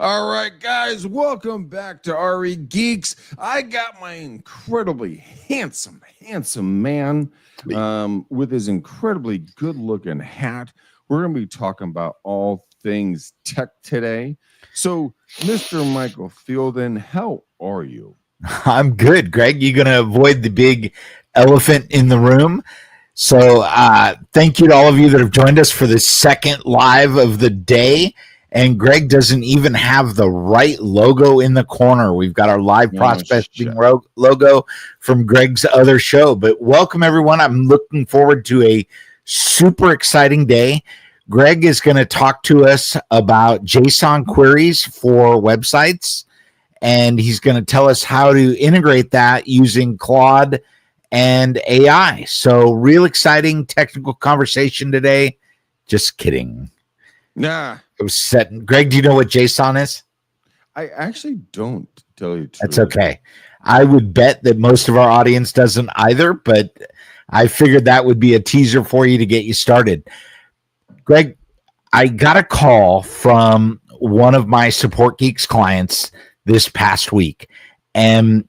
All right, guys, welcome back to RE Geeks. I got my incredibly handsome man with his incredibly good-looking hat. We're going to be talking about all things tech today. So, Mr. Michael Fielden, how are you? I'm good, Greg. You're going to avoid the big elephant in the room. So thank you to all of you that have joined us for the second live of the day. And Greg doesn't even have the right logo in the corner. We've got our live prospecting logo from Greg's other show. But welcome, everyone. I'm looking forward to a super exciting day. Greg is going to talk to us about JSON queries for websites. And he's going to tell us how to integrate that using Claude and AI. So real exciting technical conversation today. Just kidding. Nah. It was set. Greg, do you know what JSON is? I actually don't, tell you. That's okay. I would bet that most of our audience doesn't either, but I figured that would be a teaser for you to get you started. Greg, I got a call from one of my Support Geeks clients this past week, and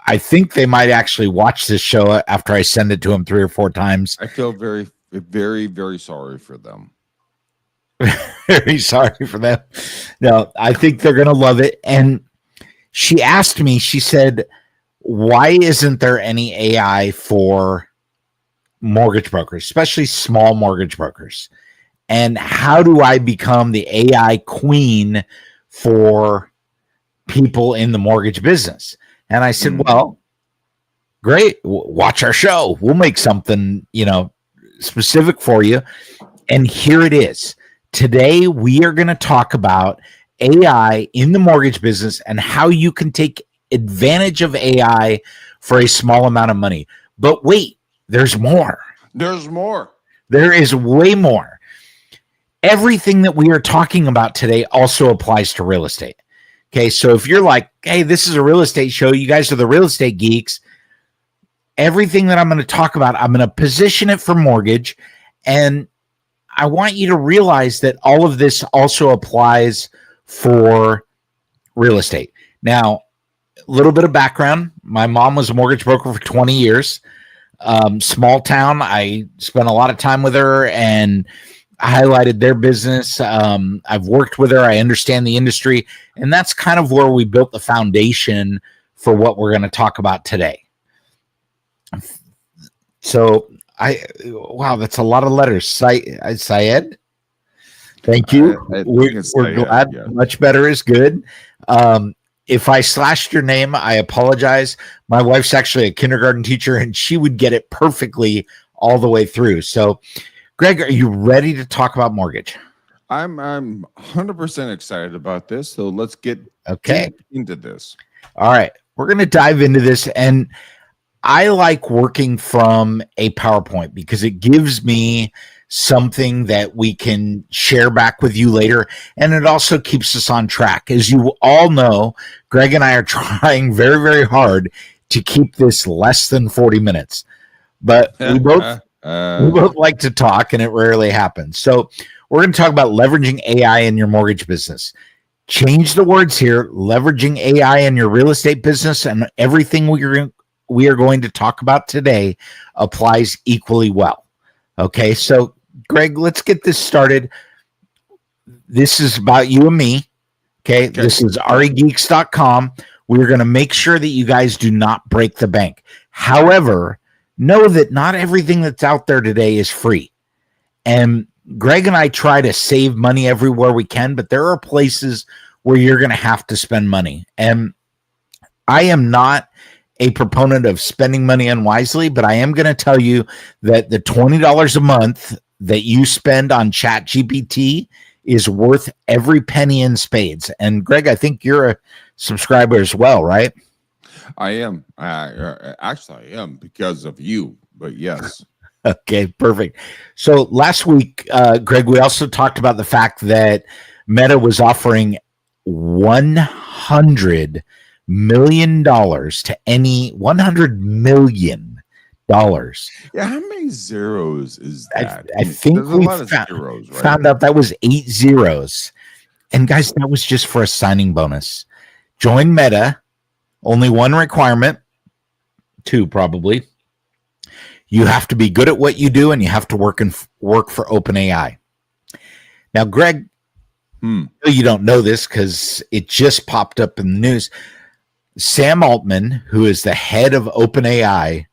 I think they might actually watch this show after I send it to them 3 or 4 times. I feel very, very, very sorry for them. Very sorry for them. No, I think they're going to love it. And she asked me, she said, why isn't there any AI for mortgage brokers, especially small mortgage brokers? And how do I become the AI queen for people in the mortgage business? And I said, well, great. Watch our show. We'll make something, specific for you. And here it is. Today, we are going to talk about AI in the mortgage business and how you can take advantage of AI for a small amount of money. But wait, there's more. There's more. There is way more. Everything that we are talking about today also applies to real estate. Okay, so if you're like, hey, this is a real estate show, you guys are the real estate geeks, everything that I'm going to talk about, I'm going to position it for mortgage, and I want you to realize that all of this also applies for real estate. Now, a little bit of background. My mom was a mortgage broker for 20 years. Small town. I spent a lot of time with her and highlighted their business. I've worked with her. I understand the industry. And that's kind of where we built the foundation for what we're going to talk about today. So, wow, that's a lot of letters. Syed, thank you. We're glad. Yeah. Much better is good. If I slashed your name, I apologize. My wife's actually a kindergarten teacher, and she would get it perfectly all the way through. So, Greg, are you ready to talk about mortgage? I'm 100% excited about this. So let's get into this. All right, we're going to dive into this, and I like working from a PowerPoint because it gives me something that we can share back with you later. And it also keeps us on track. As you all know, Greg and I are trying very, very hard to keep this less than 40 minutes. But we both like to talk, and it rarely happens. So we're going to talk about leveraging AI in your mortgage business. Change the words here, leveraging AI in your real estate business, and everything we are going to talk about today applies equally well. Okay, so Greg, let's get this started. This is about you and me. Okay. This is regeeks.com. We're going to make sure that you guys do not break the bank. However, know that not everything that's out there today is free. And Greg and I try to save money everywhere we can, but there are places where you're going to have to spend money. And I am not a proponent of spending money unwisely, but I am going to tell you that the $20 a month that you spend on ChatGPT is worth every penny in spades. And Greg, I think you're a subscriber as well, right? I am. Actually, I am because of you, but yes. Okay, perfect. So last week, Greg, we also talked about the fact that Meta was offering $100 million to any $100 million. Yeah, how many zeros is that? I think we found out that was 8 zeros. And guys, that was just for a signing bonus. Join Meta. Only one requirement, two probably. You have to be good at what you do, and you have to work for OpenAI. Now, Greg, you don't know this because it just popped up in the news. Sam Altman, who is the head of OpenAI,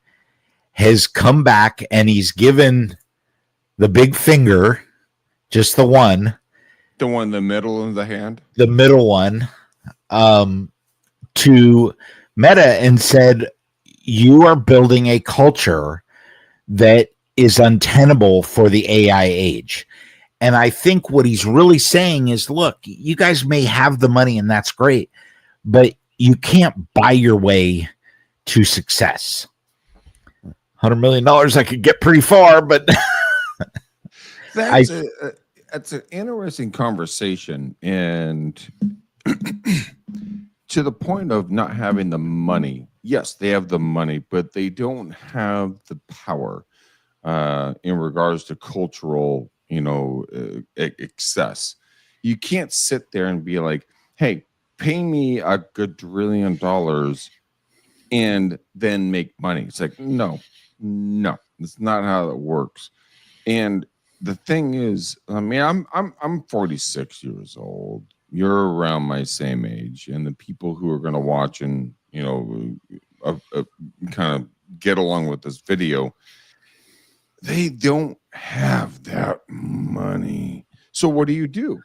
has come back and he's given the big finger, just the one. The one in the middle of the hand? The middle one, to Meta and said, you are building a culture that is untenable for the AI age. And I think what he's really saying is, look, you guys may have the money and that's great, but you can't buy your way to success. $100 million, I could get pretty far, but that's an interesting conversation. And to the point of not having the money, yes, they have the money, but they don't have the power in regards to cultural, excess. You can't sit there and be like, hey, pay me a good $1 trillion and then make money. It's like, no, that's not how it works. And the thing is, I mean, I'm 46 years old. You're around my same age, and the people who are going to watch and kind of get along with this video, they don't have that money. So what do?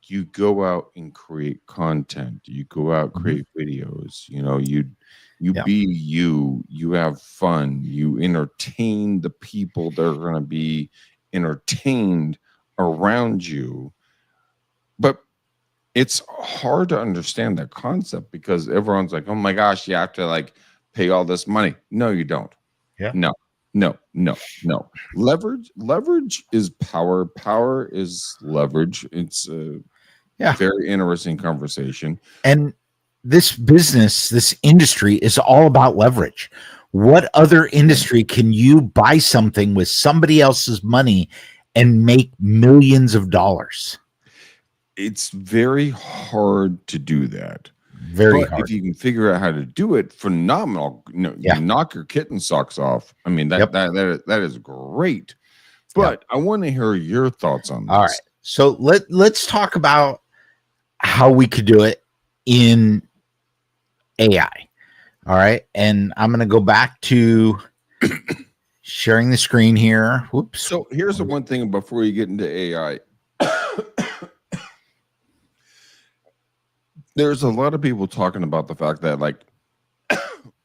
You go out and create content. You go out, create videos. You be you have fun. You entertain the people that are going to be entertained around you. But it's hard to understand that concept because everyone's like, oh my gosh, you have to like pay all this money. No, you don't. Yeah. No. Leverage is power. Power is leverage. It's a very interesting conversation. And this business, this industry is all about leverage. What other industry can you buy something with somebody else's money and make millions of dollars? It's very hard to do that. Very hard. If you can figure out how to do it, phenomenal. You knock your kitten socks off. I mean, that is great. But I want to hear your thoughts on this. All right. So let's talk about how we could do it in AI. All right. And I'm going to go back to sharing the screen here. Whoops. So here's the one thing before you get into AI. There's a lot of people talking about the fact that, like,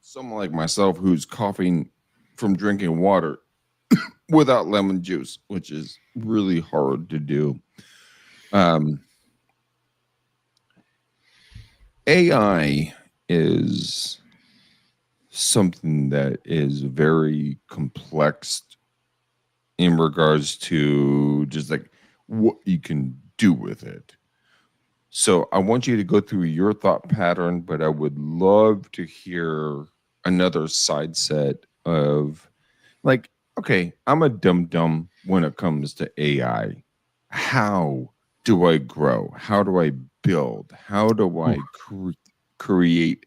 someone like myself who's coughing from drinking water without lemon juice, which is really hard to do. AI is something that is very complex in regards to just like what you can do with it. So I want you to go through your thought pattern, but I would love to hear another side set of like, okay, I'm a dum-dum when it comes to AI. How do I grow? How do I build? How do I create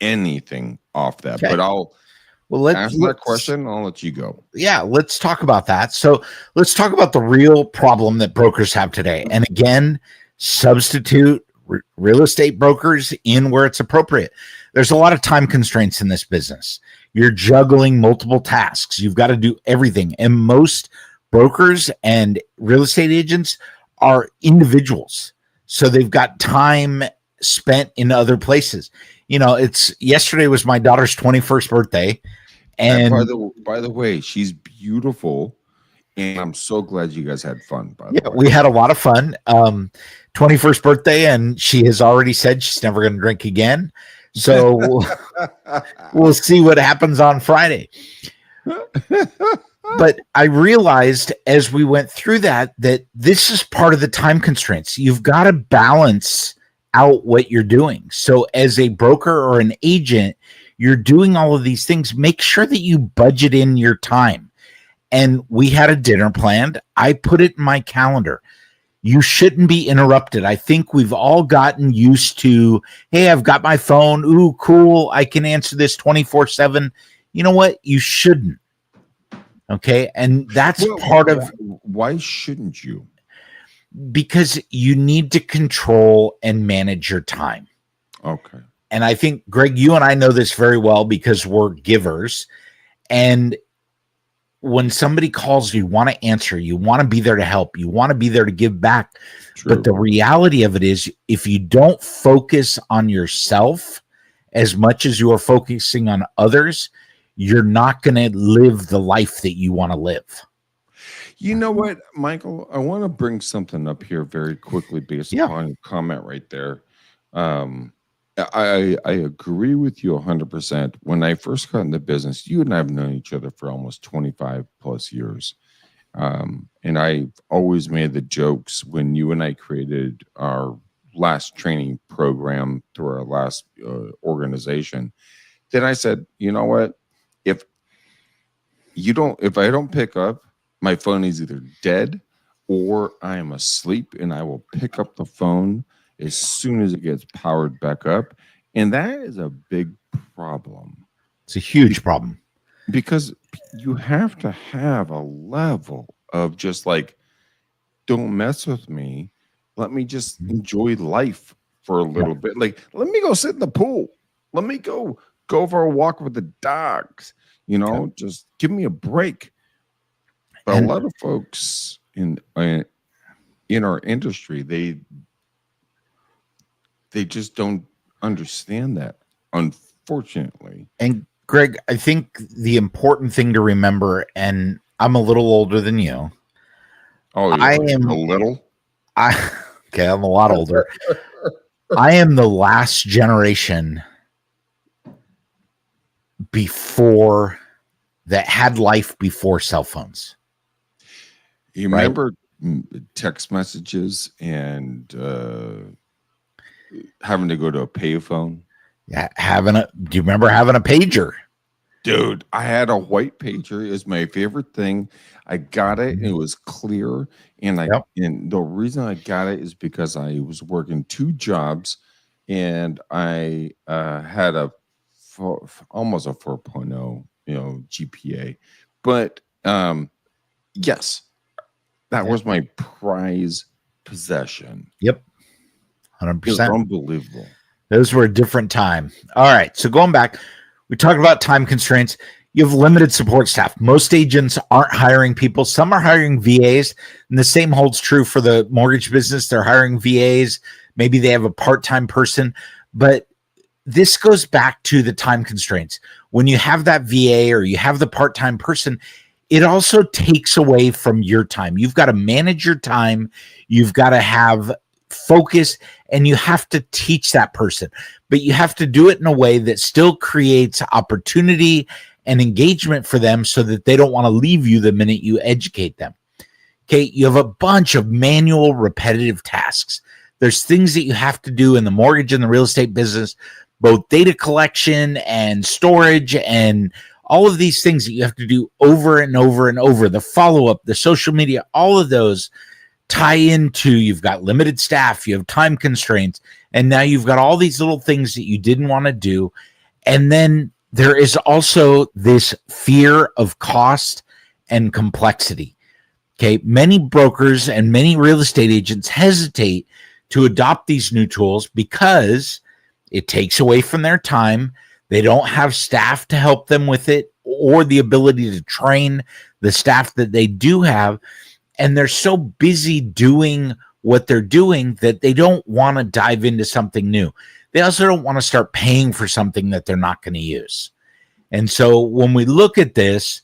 anything off that? Okay. But let's ask that question. I'll let you go. Yeah, let's talk about that. So let's talk about the real problem that brokers have today. And again, substitute real estate brokers in where it's appropriate. There's a lot of time constraints in this business. You're juggling multiple tasks. You've got to do everything. And most brokers and real estate agents are individuals. So they've got time spent in other places. Yesterday was my daughter's 21st birthday. And by the way, she's beautiful. And I'm so glad you guys had fun. By the way, we had a lot of fun. 21st birthday, and she has already said she's never going to drink again. So we'll see what happens on Friday. But I realized as we went through that this is part of the time constraints. You've got to balance out what you're doing. So as a broker or an agent, you're doing all of these things. Make sure that you budget in your time. And we had a dinner planned. I put it in my calendar. You shouldn't be interrupted. I think we've all gotten used to, hey, I've got my phone. Ooh, cool. I can answer this 24/7. You know what? You shouldn't. Okay. And that's part of why shouldn't you? Because you need to control and manage your time. Okay. And I think, Greg, you and I know this very well because we're givers. And when somebody calls, you want to answer, you want to be there to help, you want to be there to give back. True. But the reality of it is, if you don't focus on yourself as much as you are focusing on others, you're not going to live the life that you want to live. You know what, Michael? I want to bring something up here very quickly based upon your comment right there. I agree with you 100%. When I first got into business, you and I have known each other for almost 25 plus years. And I've always made the jokes when you and I created our last training program through our last organization. Then I said, you know what? If I don't pick up, my phone is either dead or I am asleep, and I will pick up the phone as soon as it gets powered back up. And that is a big problem. It's a huge problem. Because you have to have a level of just like, don't mess with me. Let me just enjoy life for a little bit. Like, let me go sit in the pool. Let me go for a walk with the dogs. You know, just give me a break. But a lot of folks in our industry, they just don't understand that, unfortunately. And Greg, I think the important thing to remember, and I'm a little older than you. Oh, yeah, I am a little. Okay, I'm a lot older. I am the last generation before that had life before cell phones. You remember text messages and having to go to a payphone? Yeah, do you remember having a pager? Dude, I had a white pager. It was my favorite thing. I got it. And it was clear. And and the reason I got it is because I was working 2 jobs and I had almost a 4.0, GPA. But yes, that was my prize possession. Yep. 100%. It was unbelievable. Those were a different time. All right. So going back, we talked about time constraints. You have limited support staff. Most agents aren't hiring people. Some are hiring VAs. And the same holds true for the mortgage business. They're hiring VAs. Maybe they have a part-time person. But this goes back to the time constraints. When you have that VA or you have the part-time person, it also takes away from your time. You've got to manage your time. You've got to have focus, and you have to teach that person. But you have to do it in a way that still creates opportunity and engagement for them so that they don't want to leave you the minute you educate them. Okay, you have a bunch of manual, repetitive tasks. There's things that you have to do in the mortgage and the real estate business, both data collection and storage and all of these things that you have to do over and over and over. The follow-up, the social media, all of those tie into, you've got limited staff, you have time constraints, and now you've got all these little things that you didn't want to do. And then there is also this fear of cost and complexity. Okay, many brokers and many real estate agents hesitate to adopt these new tools because it takes away from their time. They don't have staff to help them with it or the ability to train the staff that they do have. And they're so busy doing what they're doing that they don't want to dive into something new. They also don't want to start paying for something that they're not going to use. And so when we look at this,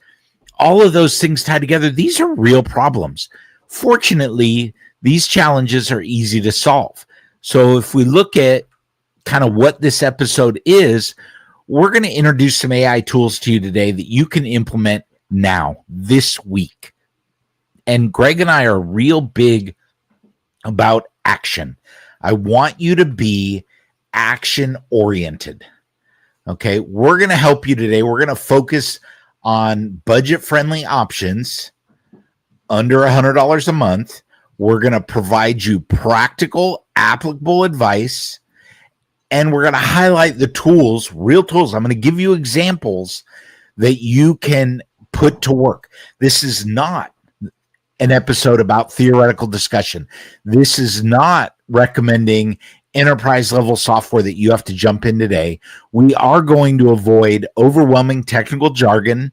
all of those things tied together, these are real problems. Fortunately, these challenges are easy to solve. So if we look at kind of what this episode is, we're going to introduce some AI tools to you today that you can implement now, this week. And Greg and I are real big about action. I want you to be action oriented. Okay, we're going to help you today. We're going to focus on budget friendly options under $100 a month. We're going to provide you practical, applicable advice, and we're going to highlight the tools, real tools. I'm going to give you examples that you can put to work. This is not an episode about theoretical discussion. This is not recommending enterprise level software that you have to jump in today. We are going to avoid overwhelming technical jargon.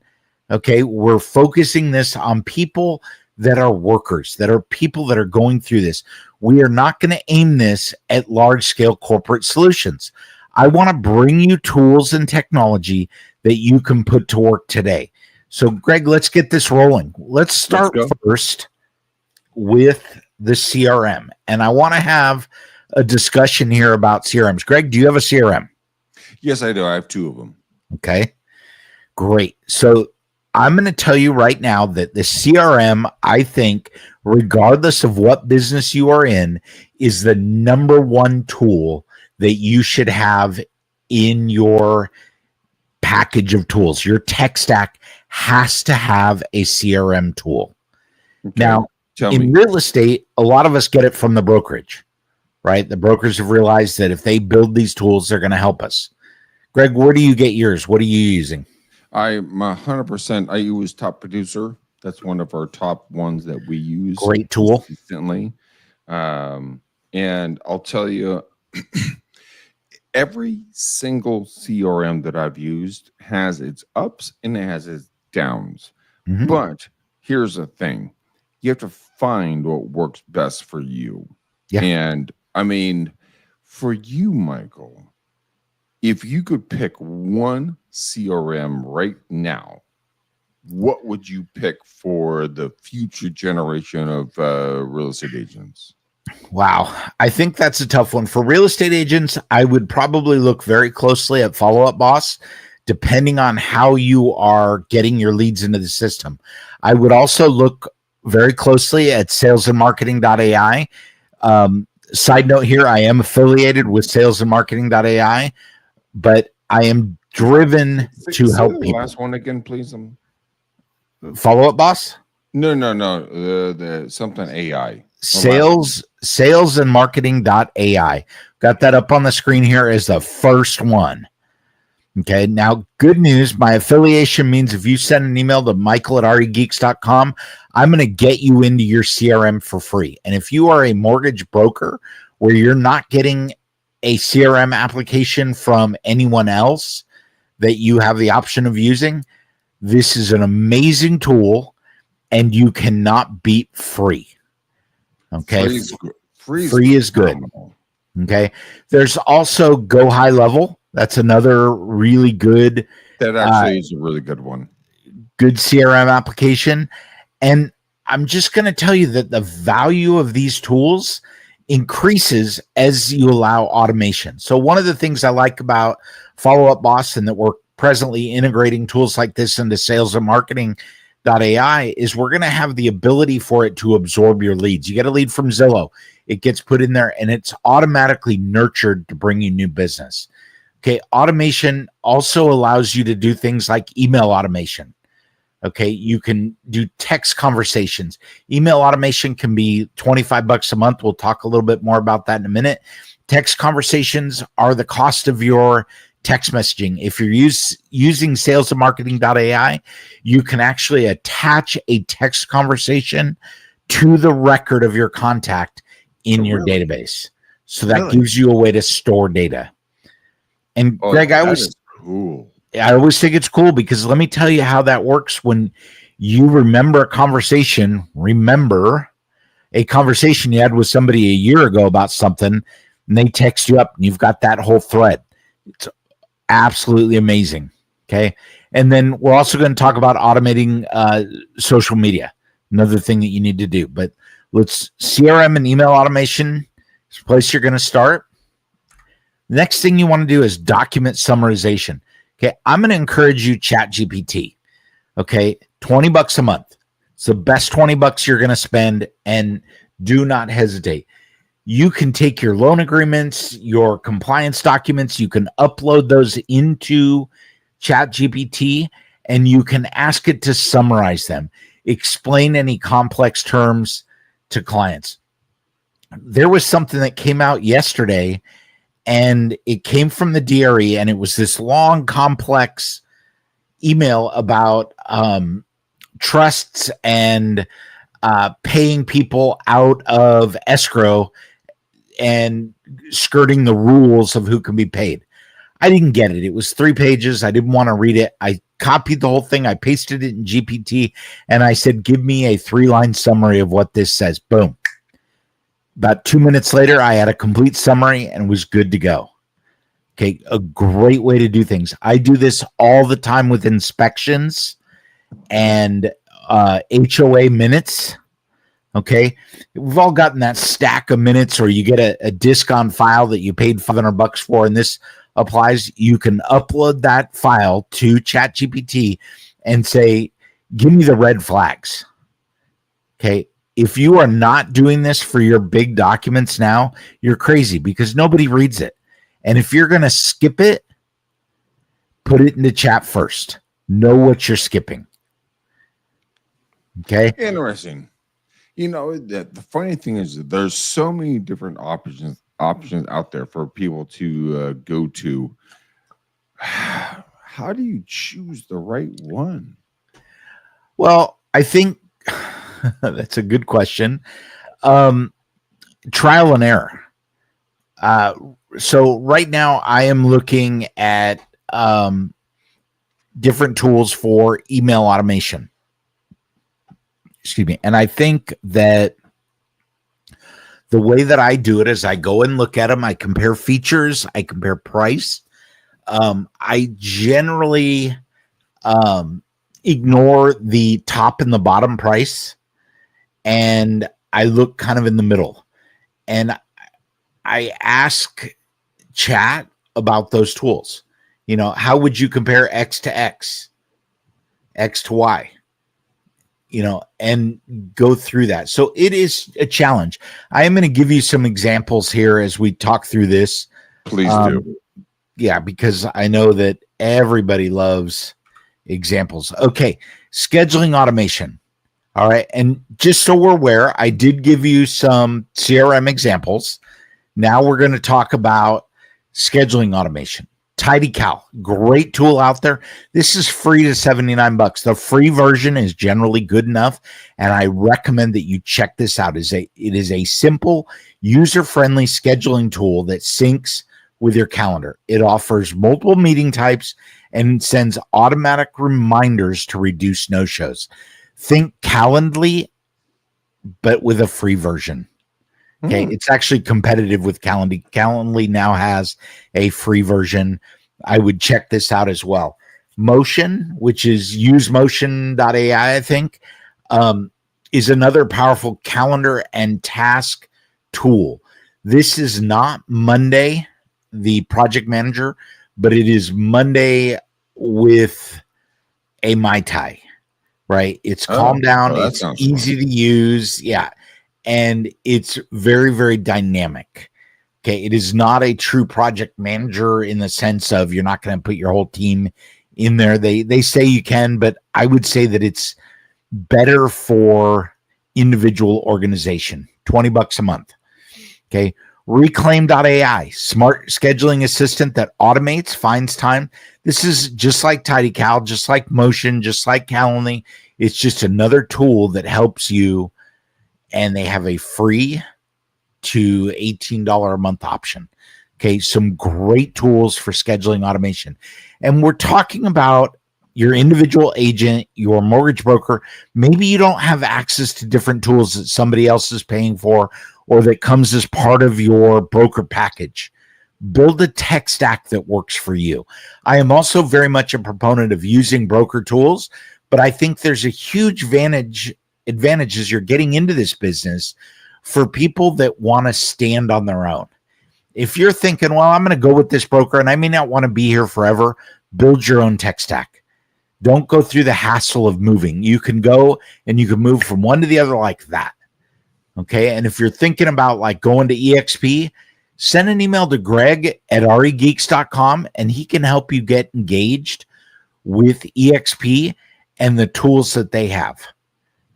Okay. We're focusing this on people that are workers, that are people that are going through this. We are not going to aim this at large scale corporate solutions. I want to bring you tools and technology that you can put to work today. So, Greg, let's get this rolling. Let's start first with the CRM. And I want to have a discussion here about CRMs. Greg, do you have a CRM? Yes, I do. I have 2 of them. Okay, great. So I'm going to tell you right now that the CRM, I think, regardless of what business you are in, is the number one tool that you should have in your package of tools. Your tech stack has to have a CRM tool. Okay. Now, in real estate, a lot of us get it from the brokerage, right? The brokers have realized that if they build these tools, they're going to help us. Greg, where do you get yours? What are you using? I'm 100%. I use Top Producer. That's one of our top ones that we use. Great tool. Consistently. And I'll tell you, every single CRM that I've used has its ups and it has its downs. Mm-hmm. But here's the thing. You have to find what works best for you. Yeah. And I mean, for you, Michael, if you could pick one CRM right now, what would you pick for the future generation of real estate agents? Wow. I think that's a tough one. For real estate agents, I would probably look very closely at Follow Up Boss, depending on how you are getting your leads into the system. I would also look very closely at salesandmarketing.ai. Side note here, I am affiliated with salesandmarketing.ai, but I am driven to help people. Last one again, please. Follow Up Boss? No. The something AI. Salesandmarketing.ai. Got that up on the screen here as the first one. Okay. Now, good news. My affiliation means if you send an email to michael@regeeks.com, I'm going to get you into your CRM for free. And if you are a mortgage broker where you're not getting a CRM application from anyone else that you have the option of using, this is an amazing tool and you cannot beat free. Okay. Free is good. Okay. There's also Go High Level. That's another really good. That actually is a really good one. Good CRM application. And I'm just going to tell you that the value of these tools increases as you allow automation. So one of the things I like about Follow Up Boss and that we're presently integrating tools like this into salesandmarketing.ai is we're going to have the ability for it to absorb your leads. You get a lead from Zillow, it gets put in there and it's automatically nurtured to bring you new business. Okay. Automation also allows you to do things like email automation. Okay. You can do text conversations. Email automation can be $25 a month. We'll talk a little bit more about that in a minute. Text conversations are the cost of your text messaging. If you're using salesandmarketing.ai, you can actually attach a text conversation to the record of your contact in your database. So that gives you a way to store data. And Greg, I always think it's cool because let me tell you how that works. When you remember a conversation you had with somebody a year ago about something, and they text you up and you've got that whole thread. It's absolutely amazing. Okay. And then we're also going to talk about automating social media, another thing that you need to do. But let's CRM and email automation is the place you're going to start. Next thing you want to do is document summarization. Okay. I'm going to encourage you ChatGPT. Okay. $20 a month. It's the best $20 you're going to spend, and do not hesitate. You can take your loan agreements, your compliance documents, you can upload those into ChatGPT and you can ask it to summarize them, explain any complex terms to clients. there was something that came out yesterday, and it came from the DRE, and it was this long, complex email about trusts and paying people out of escrow and skirting the rules of who can be paid. I didn't get it. It was 3 pages. I didn't want to read it. I copied the whole thing. I pasted it in GPT, and I said, give me a 3-line summary of what this says. Boom. About 2 minutes later, I had a complete summary and was good to go. Okay, a great way to do things. I do this all the time with inspections and HOA minutes. Okay, we've all gotten that stack of minutes, or you get a disc on file that you paid $500 for, and this applies. You can upload that file to ChatGPT and say, give me the red flags. Okay, if you are not doing this for your big documents now, you're crazy, because nobody reads it. And if you're going to skip it, put it into chat first. Know what you're skipping. Okay. Interesting. You know, the funny thing is that there's so many different options out there for people to go to. How do you choose the right one? Well, I think that's a good question. Trial and error. So right now I am looking at different tools for email automation. Excuse me. And I think that the way that I do it is I go and look at them. I compare features. I compare price. I generally ignore the top and the bottom price, and I look kind of in the middle. And I ask chat about those tools. You know, how would you compare X to X, X to Y? You know, and go through that. So it is a challenge. I am going to give you some examples here as we talk through this. Please do. Yeah, because I know that everybody loves examples. Okay, scheduling automation. All right, and just so we're aware, I did give you some CRM examples. Now we're going to talk about scheduling automation. TidyCal, great tool out there. This is free to $79. The free version is generally good enough, and I recommend that you check this out. It is a simple, user-friendly scheduling tool that syncs with your calendar. It offers multiple meeting types and sends automatic reminders to reduce no-shows. Think Calendly, but with a free version. Okay, it's actually competitive with Calendly. Calendly now has a free version. I would check this out as well. Motion, which is usemotion.ai, I think, is another powerful calendar and task tool. This is not Monday, the project manager, but it is Monday with a Mai Tai, right? It's calm down. It's easy to use. Yeah. And it's very, very dynamic. Okay. It is not a true project manager in the sense of you're not going to put your whole team in there. They say you can, but I would say that it's better for individual organization. $20 a month. Okay. Reclaim.ai, smart scheduling assistant that automates, finds time. This is just like TidyCal, just like Motion, just like Calendly. It's just another tool that helps you. And they have a free to $18 a month option. Okay, some great tools for scheduling automation. And we're talking about your individual agent, your mortgage broker. Maybe you don't have access to different tools that somebody else is paying for or that comes as part of your broker package. Build a tech stack that works for you. I am also very much a proponent of using broker tools, but I think there's a huge advantage as you're getting into this business for people that want to stand on their own. If you're thinking, well, I'm going to go with this broker and I may not want to be here forever, build your own tech stack. Don't go through the hassle of moving. You can go and you can move from one to the other like that. Okay. And if you're thinking about like going to EXP, send an email to greg@regeeks.com and he can help you get engaged with EXP and the tools that they have.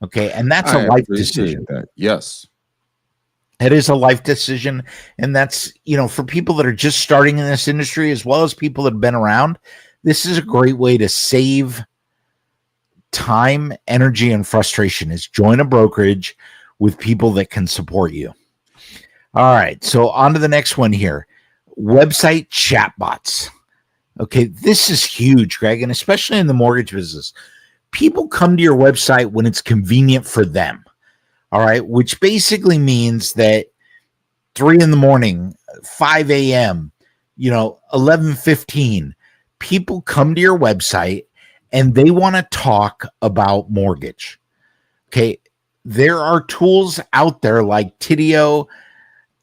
Okay, and that's a life decision. That. Yes. It is a life decision. And that's, for people that are just starting in this industry, as well as people that have been around, this is a great way to save time, energy, and frustration, is join a brokerage with people that can support you. All right. So on to the next one here. Website chatbots. Okay. This is huge, Greg, and especially in the mortgage business. People come to your website when it's convenient for them. All right. Which basically means that 3 a.m, 5 a.m, 11:15, people come to your website and they want to talk about mortgage. Okay. There are tools out there like Tidio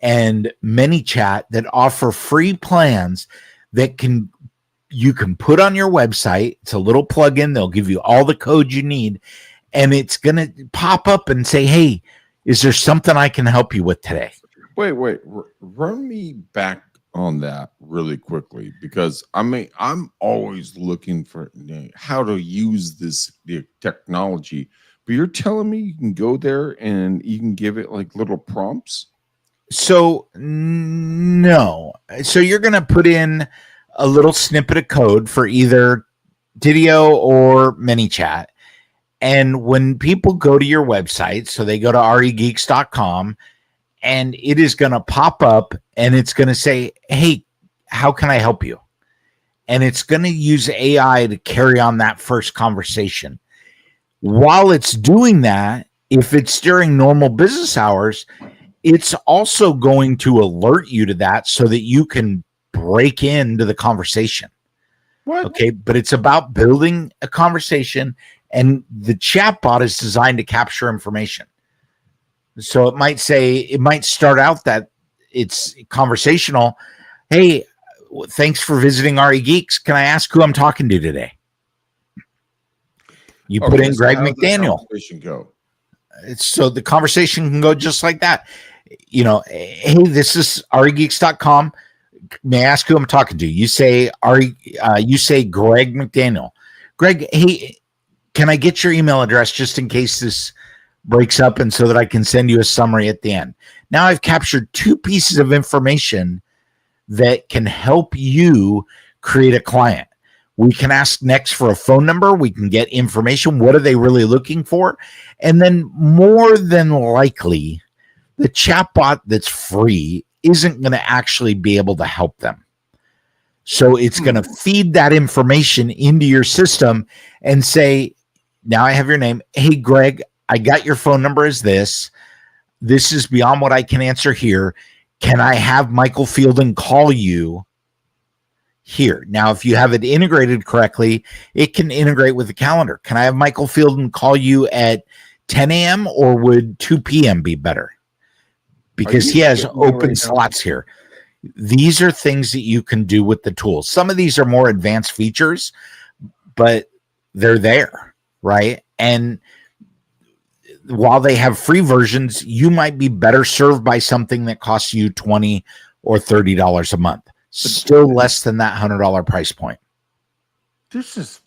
and ManyChat that offer free plans that you can put on your website. It's a little plugin. They'll give you all the code you need, and it's going to pop up and say, hey, is there something I can help you with today? Wait, run me back on that really quickly, because I'm always looking for how to use the technology, but you're telling me you can go there and you can give it like little prompts? So no. So you're going to put in a little snippet of code for either Tidio or ManyChat. And when people go to your website, so they go to regeeks.com, and it is going to pop up and it's going to say, hey, how can I help you? And it's going to use AI to carry on that first conversation. While it's doing that, if it's during normal business hours, it's also going to alert you to that so that you can break into the conversation. What? Okay. But it's about building a conversation, and the chatbot is designed to capture information. So it might start out that it's conversational. Hey, thanks for visiting RE Geeks. Can I ask who I'm talking to today? You put in Greg McDaniel. Go? So the conversation can go just like that. Hey, this is regeeks.com. May I ask who I'm talking to? You say Greg McDaniel. Greg, hey, can I get your email address just in case this breaks up, and so that I can send you a summary at the end? Now I've captured 2 pieces of information that can help you create a client. We can ask next for a phone number. We can get information. What are they really looking for? And then more than likely, the chatbot that's free isn't going to actually be able to help them. So it's going to feed that information into your system and say, now I have your name. Hey, Greg, I got your phone number as this. This is beyond what I can answer here. Can I have Michael Fielden call you here? Now, if you have it integrated correctly, it can integrate with the calendar. Can I have Michael Fielden call you at 10 a.m. or would 2 p.m. be better? Because he has open slots here. These are things that you can do with the tools. Some of these are more advanced features, but they're there, right? And while they have free versions, you might be better served by something that costs you $20 or $30 a month. Still less than that $100 price point. This is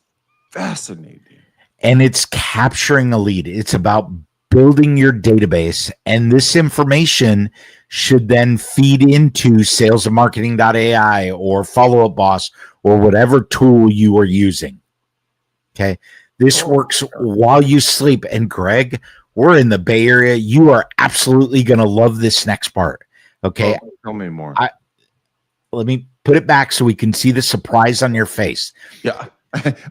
fascinating. And it's capturing a lead. It's about building your database, and this information should then feed into salesandmarketing.ai or Follow Up Boss or whatever tool you are using. Okay. This works while you sleep. And Greg, we're in the Bay Area. You are absolutely going to love this next part. Okay. Tell me more. Let me put it back so we can see the surprise on your face. Yeah.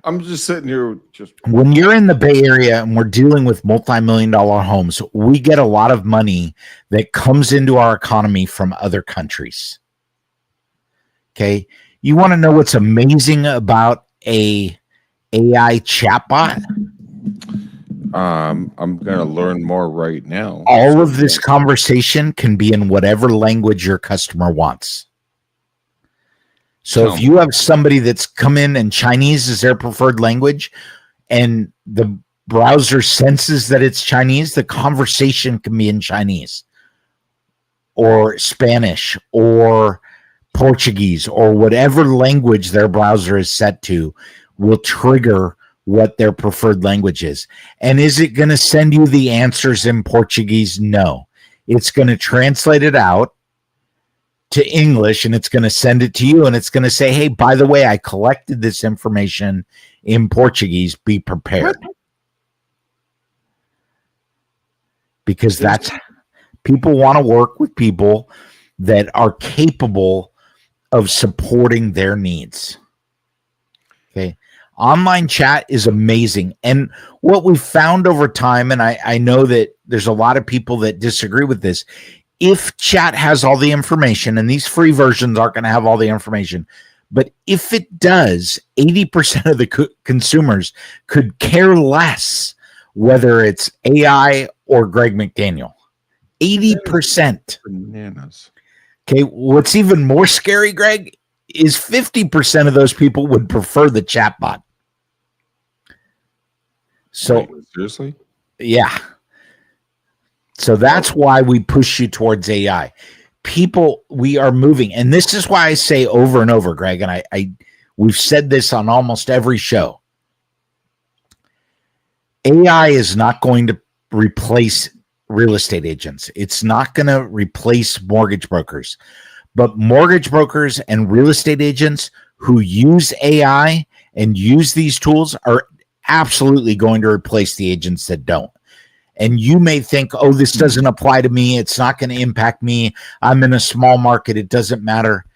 I'm just sitting here. When you're in the Bay Area and we're dealing with multi-million-dollar homes, we get a lot of money that comes into our economy from other countries. Okay. You want to know what's amazing about a AI chatbot? I'm going to learn more right now. All of this conversation can be in whatever language your customer wants. So if you have somebody that's come in and Chinese is their preferred language, and the browser senses that it's Chinese, the conversation can be in Chinese or Spanish or Portuguese or whatever language their browser is set to will trigger what their preferred language is. And is it going to send you the answers in Portuguese? No. It's going to translate it out to English, and it's going to send it to you, and it's going to say, hey, by the way, I collected this information in Portuguese. Be prepared. Because that's people want to work with people that are capable of supporting their needs. Okay. Online chat is amazing. And what we've found over time, and I know that there's a lot of people that disagree with this, if chat has all the information, and these free versions aren't going to have all the information, but if it does, 80% of the consumers could care less whether it's AI or Greg McDaniel. 80%. Bananas. Okay, what's even more scary, Greg, is 50% of those people would prefer the chatbot. So, wait, seriously? Yeah. So that's why we push you towards AI. People, we are moving, and this is why I say over and over, Greg, and we've said this on almost every show. AI is not going to replace real estate agents. It's not going to replace mortgage brokers. But mortgage brokers and real estate agents who use AI and use these tools are absolutely going to replace the agents that don't. And you may think, oh, this doesn't apply to me. It's not going to impact me. I'm in a small market. It doesn't matter.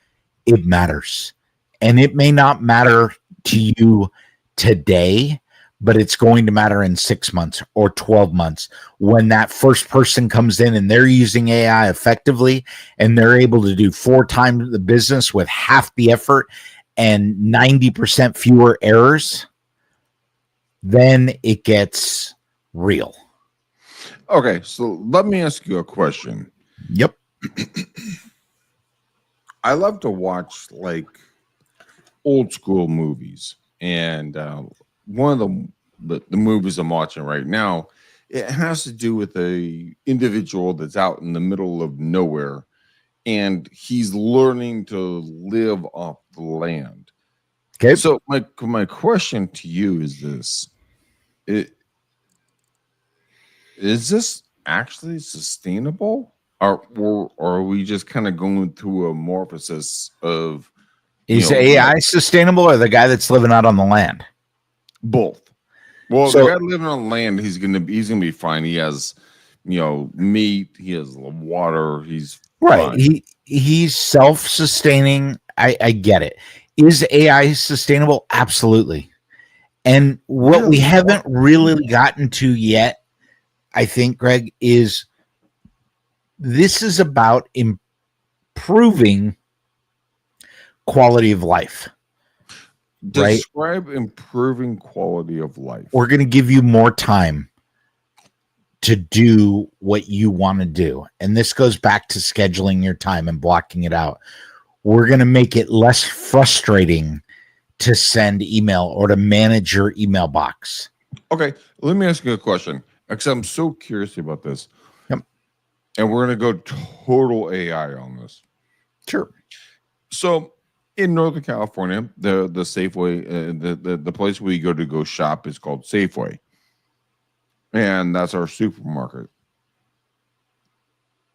It matters. And it may not matter to you today, but it's going to matter in 6 months or 12 months when that first person comes in and they're using AI effectively and they're able to do 4 times the business with half the effort and 90% fewer errors. Then it gets real. Okay, so let me ask you a question. Yep. I love to watch like old school movies, and one of the movies I'm watching right now, it has to do with a individual that's out in the middle of nowhere, and he's learning to live off the land. Okay. So my question to you is this: Is this actually sustainable? Or are we just kind of going through a morphosis of Is AI sustainable or the guy that's living out on the land? Both. Well, the guy living on land, he's gonna be fine. He has, meat. He has water. He's right. Fine. He's self-sustaining. I get it. Is AI sustainable? Absolutely. And what we haven't really gotten to yet, I think, Greg, is this is about improving quality of life. Describe improving quality of life. We're going to give you more time to do what you want to do. And this goes back to scheduling your time and blocking it out. We're going to make it less frustrating to send email or to manage your email box. Okay, let me ask you a question, because I'm so curious about this. Yep. And we're going to go total AI on this. Sure. So in Northern California, the Safeway, the place we go shop is called Safeway. And that's our supermarket.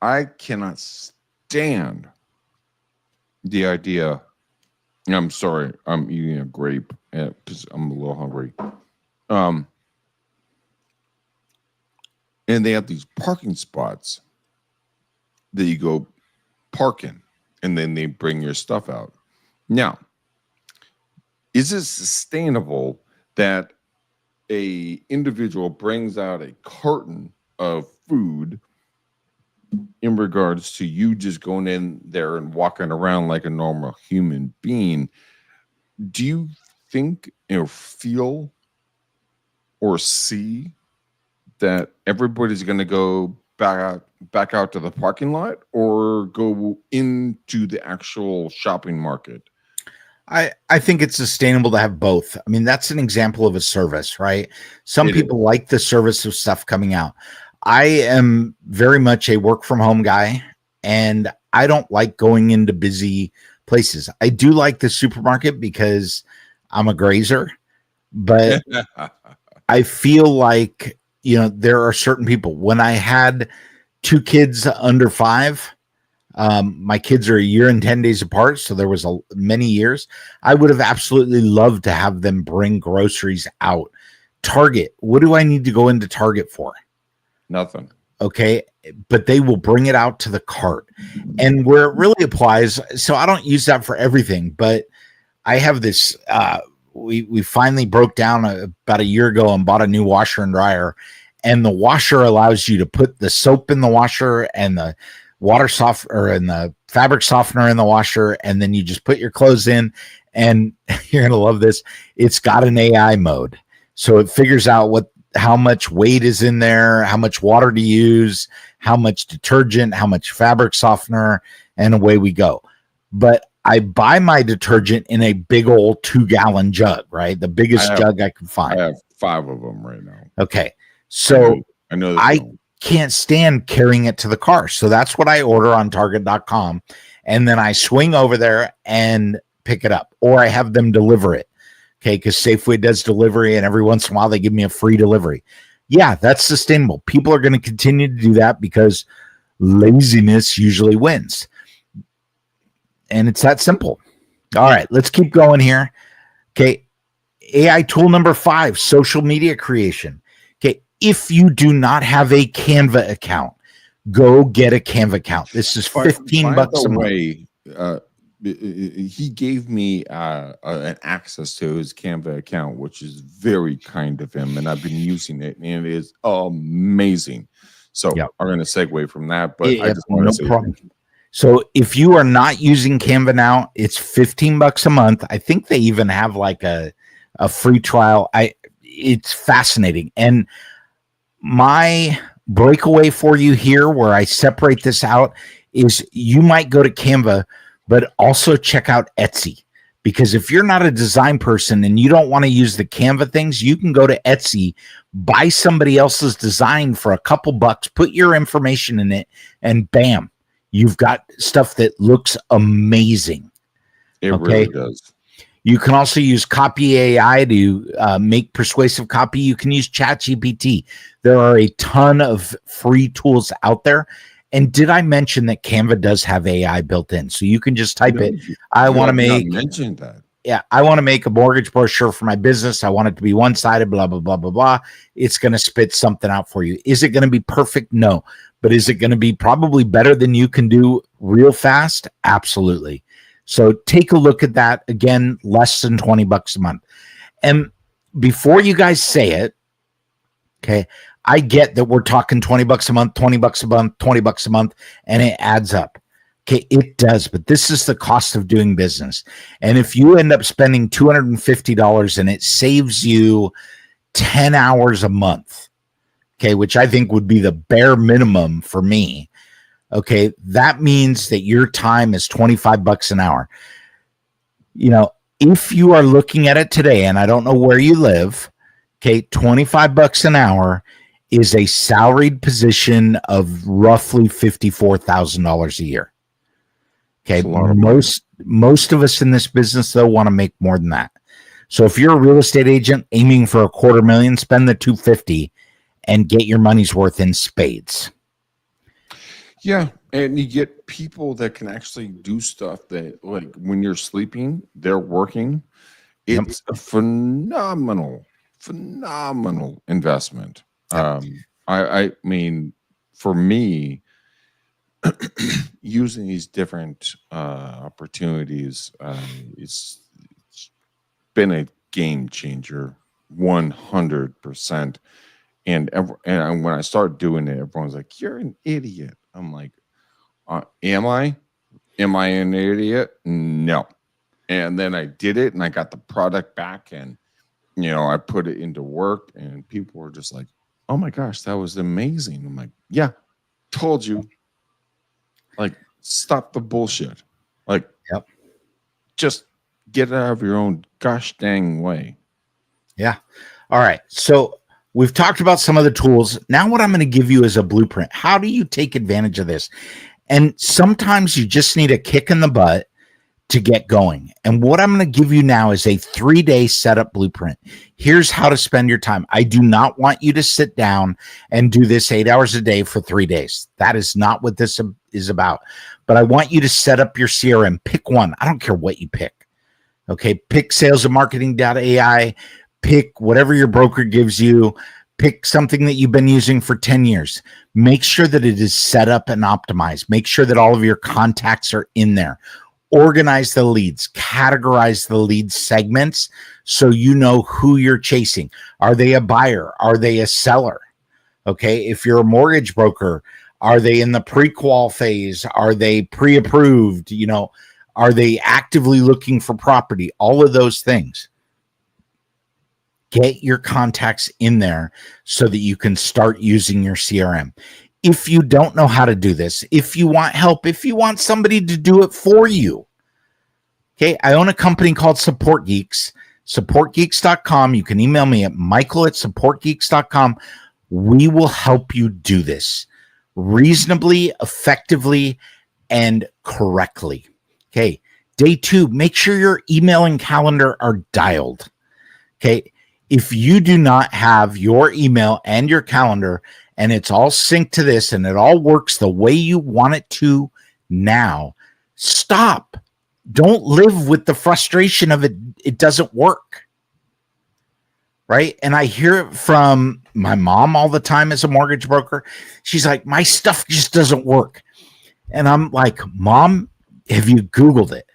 I cannot stand the idea. I'm sorry, I'm eating a grape because I'm a little hungry. And they have these parking spots that you go park in, and then they bring your stuff out. Now, is it sustainable that a individual brings out a carton of food in regards to you just going in there and walking around like a normal human being? Do you think or feel or see that everybody's going to go back out to the parking lot or go into the actual shopping market? I think it's sustainable to have both. I mean, that's an example of a service, right? Some people like the service of stuff coming out. I am very much a work from home guy, and I don't like going into busy places. I do like the supermarket because I'm a grazer, but I feel like, there are certain people. When I had 2 kids under 5. My kids are a year and 10 days apart, so there was many years. I would have absolutely loved to have them bring groceries out. Target, what do I need to go into Target for? Nothing. Okay, but they will bring it out to the cart. And where it really applies, so I don't use that for everything, but I have this, we finally broke down about a year ago and bought a new washer and dryer, and the washer allows you to put the soap in the washer and the and the fabric softener in the washer, and then you just put your clothes in, and you're going to love this. It's got an AI mode. So it figures out how much weight is in there, how much water to use, how much detergent, how much fabric softener, and away we go. But I buy my detergent in a big old 2-gallon jug, right? The biggest jug I can find. I have 5 of them right now. Okay. So I know I can't stand carrying it to the car. So that's what I order on target.com. And then I swing over there and pick it up, or I have them deliver it. Okay, because Safeway does delivery, and every once in a while they give me a free delivery. Yeah, that's sustainable. People are going to continue to do that because laziness usually wins. And it's that simple. All right, let's keep going here. Okay, AI tool number 5, social media creation. Okay, if you do not have a Canva account, go get a Canva account. This is $15 a month. He gave me an access to his Canva account, which is very kind of him, and I've been using it, and it is amazing. So I'm going to segue from that, but I just want to say problem. So if you are not using Canva now, it's $15 a month. I think they even have like a free trial. It's fascinating. And my breakaway for you here, where I separate this out, is you might go to Canva, but also check out Etsy, because if you're not a design person and you don't want to use the Canva things, you can go to Etsy, buy somebody else's design for a couple bucks, put your information in it, and bam, you've got stuff that looks amazing. It really does. You can also use Copy AI to make persuasive copy. You can use ChatGPT. There are a ton of free tools out there. And did I mention that Canva does have AI built in? So you can just type it. I want to make mentioned that. Yeah, I want to make a mortgage brochure for my business. I want it to be one-sided, blah, blah, blah, blah, blah. It's going to spit something out for you. Is it going to be perfect? No. But is it going to be probably better than you can do real fast? Absolutely. So take a look at that. Again, less than $20 a month. And before you guys say it, okay, I get that we're talking $20 a month, $20 a month, $20 a month, and it adds up. Okay, it does, but this is the cost of doing business. And if you end up spending $250 and it saves you 10 hours a month, okay, which I think would be the bare minimum for me, okay, that means that your time is $25 an hour. You know, if you are looking at it today, and I don't know where you live, okay, $25 an hour is a salaried position of roughly $54,000 a year. Okay, most of us in this business, though, want to make more than that. So if you're a real estate agent aiming for $250,000, spend the $250,000 and get your money's worth in spades. Yeah, and you get people that can actually do stuff that, like, when you're sleeping, they're working. It's a phenomenal investment. I mean, for me, using these different opportunities, it's been a game changer, 100%. And when I started doing it, everyone's like, "You're an idiot." I'm like, "Am I? Am I an idiot? No." And then I did it, and I got the product back, and I put it into work, and people were just like, "Oh my gosh, that was amazing." I'm like, "Yeah, told you." Like, stop the bullshit. Like, just get out of your own gosh dang way. Yeah. All right. So we've talked about some of the tools. Now what I'm going to give you is a blueprint. How do you take advantage of this? And sometimes you just need a kick in the butt to get going. And what I'm going to give you now is a 3-day setup blueprint. Here's how to spend your time. I do not want you to sit down and do this 8 hours a day for 3 days. That is not what this is about. But I want you to set up your CRM. Pick one. I don't care what you pick. Okay. Pick sales and marketing.ai. Pick whatever your broker gives you. Pick something that you've been using for 10 years. Make sure that it is set up and optimized. Make sure that all of your contacts are in there. Organize the leads, categorize the lead segments so you know who you're chasing. Are they a buyer? Are they a seller? Okay. If you're a mortgage broker, are they in the pre-qual phase? Are they pre-approved? Are they actively looking for property? All of those things. Get your contacts in there so that you can start using your CRM. If you don't know how to do this, if you want help, if you want somebody to do it for you, okay, I own a company called Support Geeks, supportgeeks.com. You can email me at michael@supportgeeks.com. We will help you do this reasonably, effectively, and correctly. Okay, day 2, make sure your email and calendar are dialed. Okay, if you do not have your email and your calendar and it's all synced to this and it all works the way you want it to now, stop. Don't live with the frustration of it doesn't work. Right? And I hear it from my mom all the time as a mortgage broker. She's like, my stuff just doesn't work. And I'm like, Mom, have you Googled it?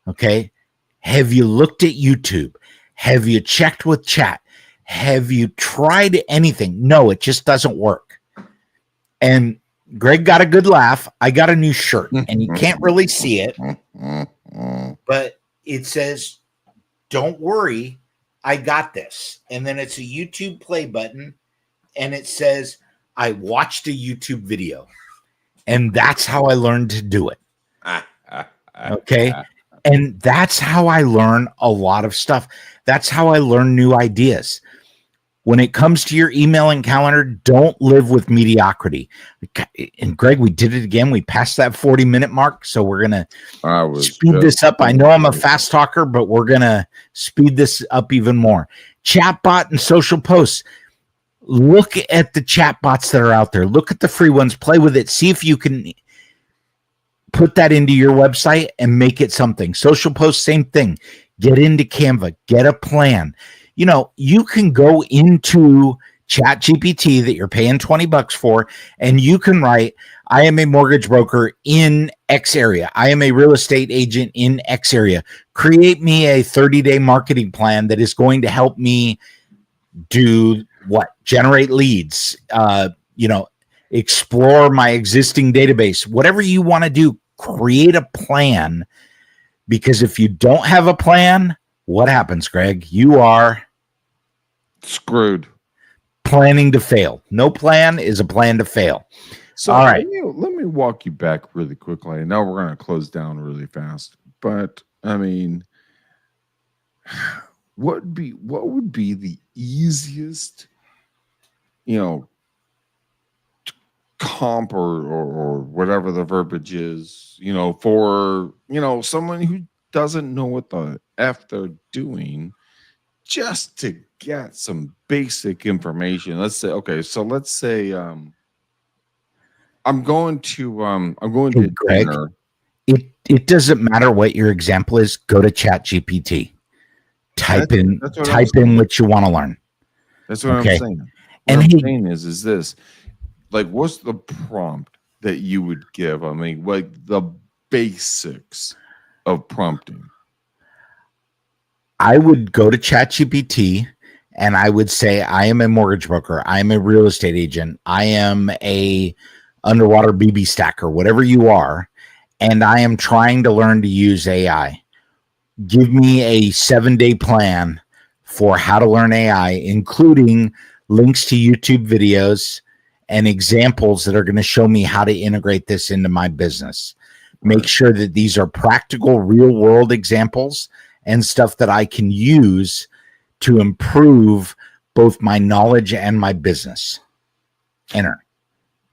Okay. Have you looked at YouTube? Have you checked with chat? Have you tried anything? No, it just doesn't work. And Greg got a good laugh. I got a new shirt, and you can't really see it, but it says, don't worry, I got this. And then it's a YouTube play button, and it says, I watched a YouTube video. And that's how I learned to do it. Okay. And that's how I learn a lot of stuff. That's how I learn new ideas. When it comes to your email and calendar, don't live with mediocrity. And Greg, we did it again. We passed that 40-minute mark. So we're going to speed this up. I know I'm a fast talker, but we're going to speed this up even more. Chatbot and social posts. Look at the chatbots that are out there. Look at the free ones. Play with it. See if you can put that into your website and make it something. Social posts, same thing. Get into Canva. Get a plan. You can go into ChatGPT that you're paying $20 for, and you can write, I am a mortgage broker in X area. I am a real estate agent in X area. Create me a 30-day marketing plan that is going to help me do what? Generate leads, explore my existing database. Whatever you want to do, create a plan, because if you don't have a plan, what happens, Greg? You are screwed. Planning to fail. No plan is a plan to fail. So all right. Let me walk you back really quickly. Now we're going to close down really fast. But I mean, what would be the easiest, comp or whatever the verbiage is, for, someone who doesn't know what the F they're doing, just to get some basic information. Let's say I'm going to Greg, dinner. It doesn't matter what your example is. Go to ChatGPT. Type in what you want to learn. That's what I'm saying. What I'm saying is this, like, what's the prompt that you would give? I mean, like the basics of prompting. I would go to ChatGPT and I would say, I am a mortgage broker. I am a real estate agent. I am a underwater BB stacker, whatever you are. And I am trying to learn to use AI. Give me a 7-day plan for how to learn AI, including links to YouTube videos and examples that are going to show me how to integrate this into my business. Make sure that these are practical, real world examples and stuff that I can use to improve both my knowledge and my business. Enter.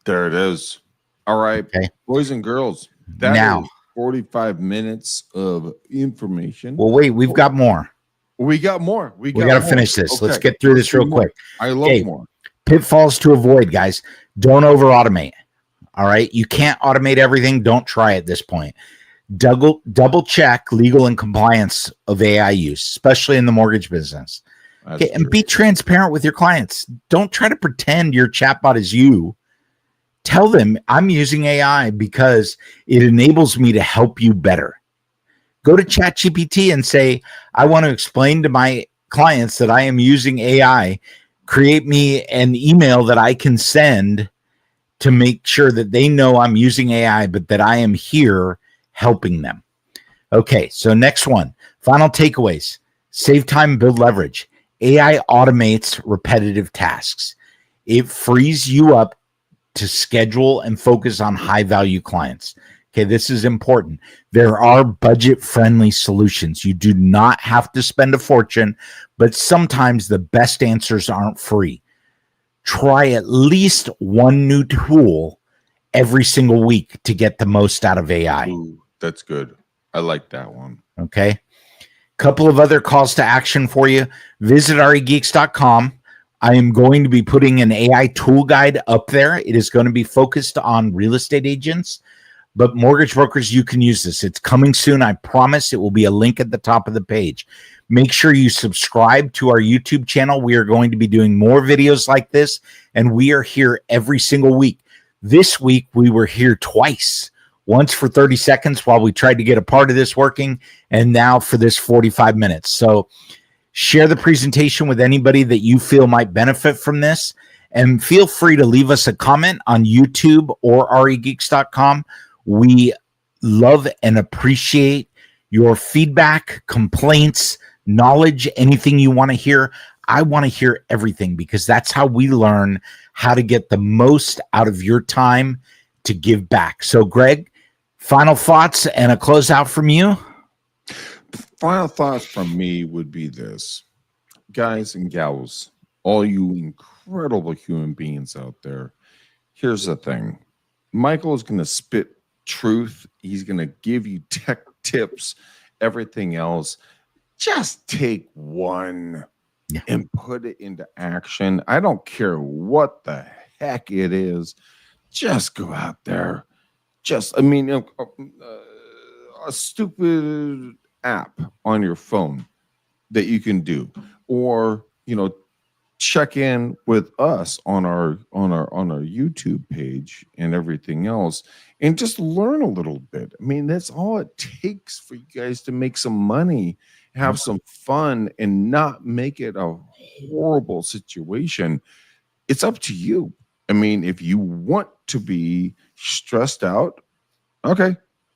There it is. All right. Okay. Boys and girls. Now, 45 minutes of information. Well, wait, we've got more. We got more. We got to finish this. Okay. Let's get through this real quick. I love more. Pitfalls to avoid, guys. Don't over automate. All right. You can't automate everything. Don't try at this point. Double check legal and compliance of AI use, especially in the mortgage business. Okay, and be transparent with your clients. Don't try to pretend your chatbot is you. Tell them I'm using AI because it enables me to help you better. Go to ChatGPT and say, I want to explain to my clients that I am using AI. Create me an email that I can send to make sure that they know I'm using AI, but that I am here helping them. Okay, so next one. Final takeaways. Save time, build leverage. AI automates repetitive tasks. It frees you up to schedule and focus on high-value clients. Okay, this is important. There are budget-friendly solutions. You do not have to spend a fortune, but sometimes the best answers aren't free. Try at least one new tool every single week to get the most out of AI. Ooh, that's good. I like that one. Okay. Couple of other calls to action for you. Visit regeeks.com. I am going to be putting an AI tool guide up there. It is going to be focused on real estate agents, but mortgage brokers, you can use this. It's coming soon. I promise. It will be a link at the top of the page. Make sure you subscribe to our YouTube channel. We are going to be doing more videos like this, and we are here every single week. This week, we were here twice. Once for 30 seconds while we tried to get a part of this working, and now for this 45 minutes. So share the presentation with anybody that you feel might benefit from this, and feel free to leave us a comment on YouTube or regeeks.com. We love and appreciate your feedback, complaints, knowledge, anything you want to hear. I want to hear everything, because that's how we learn how to get the most out of your time to give back. So, Greg, final thoughts and a closeout from you? Final thoughts from me would be this. Guys and gals, all you incredible human beings out there, here's the thing. Michael is going to spit truth. He's going to give you tech tips, everything else. Just take one and put it into action. I don't care what the heck it is. Just go out there. A stupid app on your phone that you can do, or check in with us on our YouTube page and everything else, and just learn a little bit. I mean, that's all it takes for you guys to make some money, have some fun, and not make it a horrible situation. It's up to you. I mean, if you want to be stressed out, okay,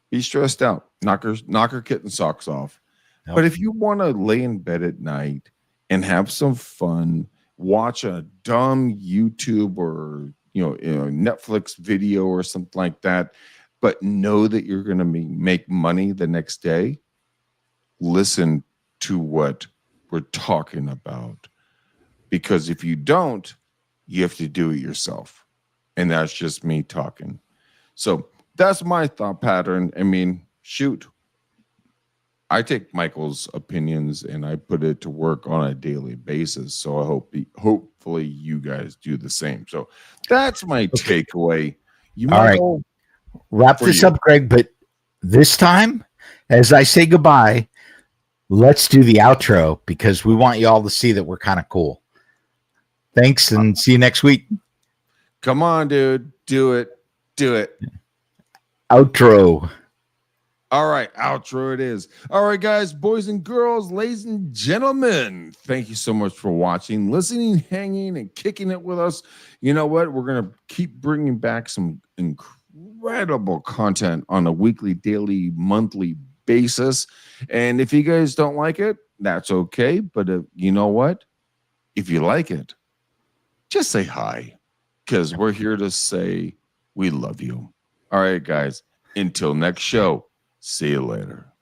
be stressed out. Knock her kitten socks off. Yep. But if you want to lay in bed at night and have some fun, watch a dumb YouTube or Netflix video or something like that, but know that you're going to make money the next day, listen to what we're talking about. Because if you don't, you have to do it yourself. And that's just me talking. So that's my thought pattern. I mean, shoot. I take Michael's opinions and I put it to work on a daily basis. So I hopefully you guys do the same. So that's my takeaway. All right. Wrap this up, Greg. But this time, as I say goodbye, let's do the outro, because we want you all to see that we're kind of cool. Thanks, and see you next week. Come on, dude. Do it. Do it. Outro. All right, outro it is. All right, guys, boys and girls, ladies and gentlemen, thank you so much for watching, listening, hanging, and kicking it with us. You know what? We're going to keep bringing back some incredible content on a weekly, daily, monthly basis. And if you guys don't like it, that's okay. But you know what? If you like it, just say hi, because we're here to say we love you. All right, guys, until next show. See you later.